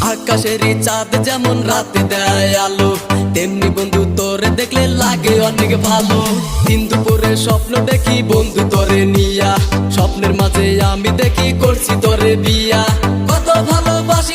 আকাশেরই চাঁদ যেমন রাতে দেয় আলো, তেমনি বন্ধু তোরে দেখলে লাগে অনেক ভালো। দিন দুপুরে স্বপ্ন দেখি বন্ধু তোরে নিয়া, স্বপ্নের মাঝে আমি দেখি করছি তোরে বিয়া। কত ভালোবাসা